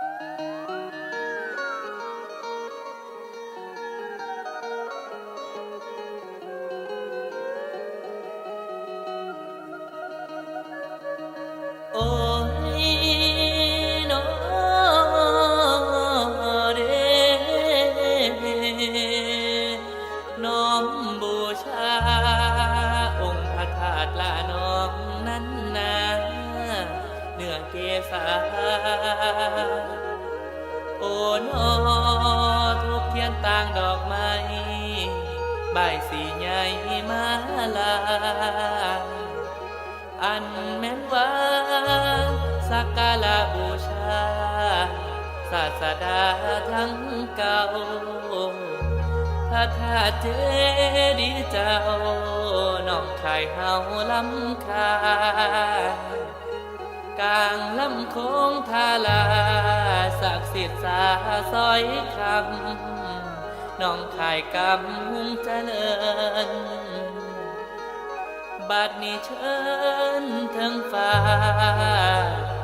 โอ้ยน้อเด้น้อมบูชาองค์พระธาตุลาน้อมนั้นนาเนื้อเกศาโอ้น้อทุกเทียนต่างดอกไม้ใบายสีใหญ่มาลาอันแม้นว่าสักการะบูชาศาสดาทั้งเก่าพระธาตุเจดีย์เจ้าน้องชายเฮาลำคากลางลำโค้งทาลาศักดิ์สิทธิ์สาซอยคำน้องชายกำหุงเจริญบัดนี้เชิญทั้งฟ้า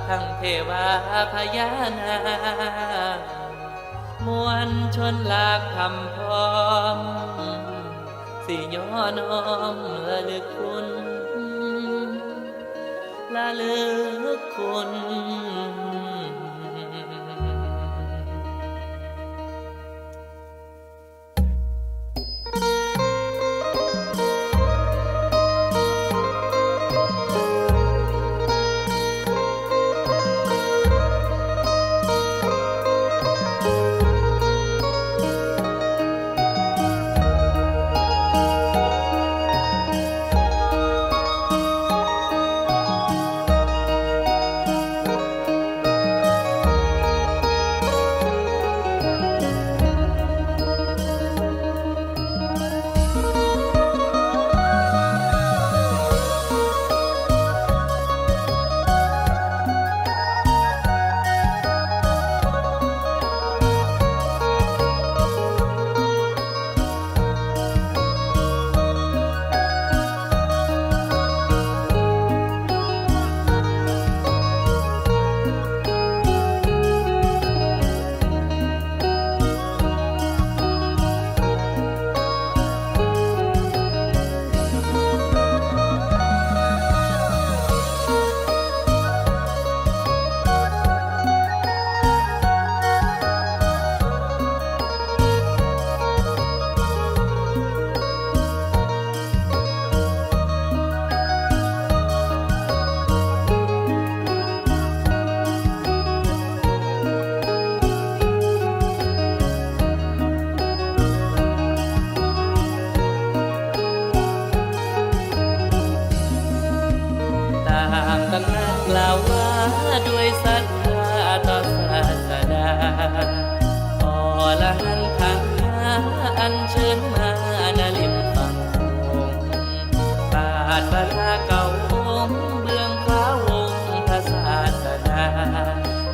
ทั้งเทวาพญานาคมวลชนหลากคำพร้อมสิย่อน้อมระลึกคุณระลึกคุณ กล่าวว่าด้วยศรัทธาต่อศาสดาอรหันต์ทางหาอัญเชิญมาณริมฝั่งโขงปาดบาทาเก่าองค์เบื้องฟ้าวงพระศาสดา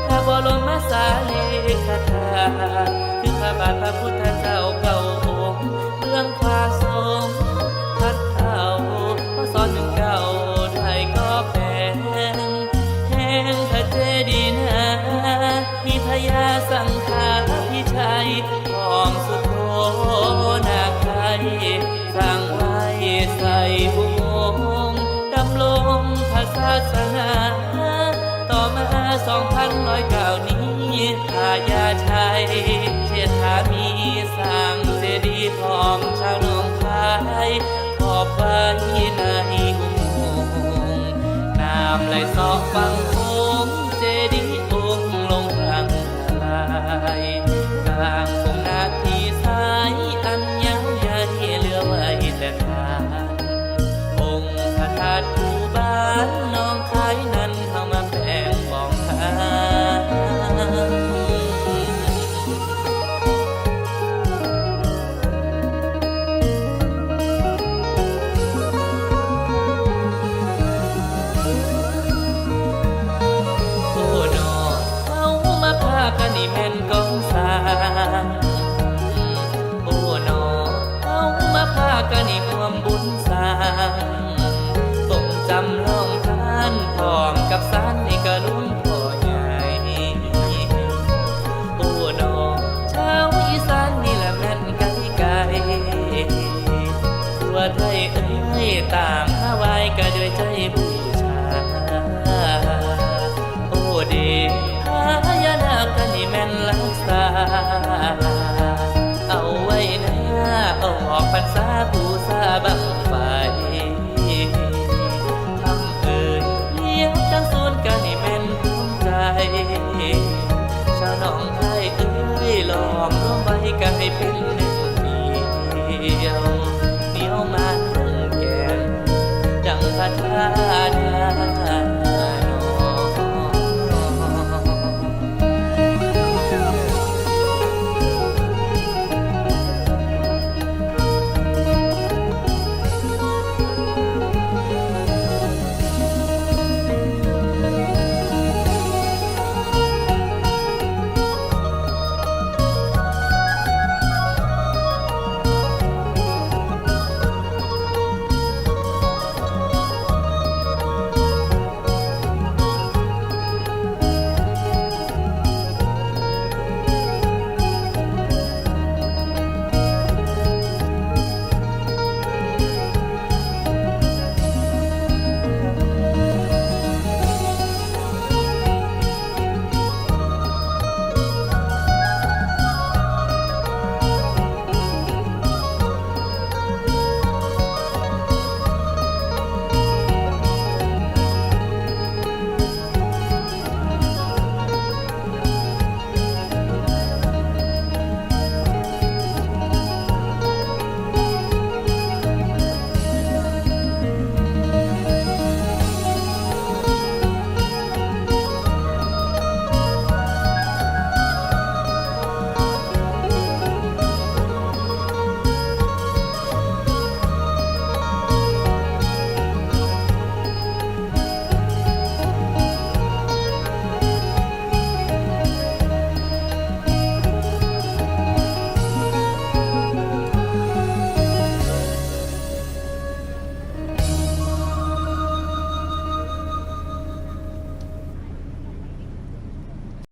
พระบรมสารีริกธาตุคือพระบาทพระพุทธเจ้าเก่าองค์เบื้องฟ้าทรงพัดเท่าพระสอนหนึ่งเก่าไทยก็แผ่พระเจดีย์นามีพญาสังฆาพิชัยทองสุโธนาคไทยสร้างไว้ใส่บุงดำลงพระศาสนาต่อมา2,109นี้พญาชัยเชษฐามีสร้างเจดีย์ทองชาวหนองคายขอบไว้ในอุโมงค์น้ำไหลซอกฟังโค้งเจดีย์องค์ลงพังทลายกลางคงนาทีสายอันยาวใหญ่เหลือไว้แต่ทานองค์พระธาตุภูบ้านน้องคายนั้นเข้ามาแบ่งบองทาง ผู้ซาบังไฟทำเอ่ยเลี้ยงจังสูนกันให้แม่นภูมิใจชาวหนองไทยเอ้ยลองร่วมไว้กันให้เป็นหนึ่งเดียว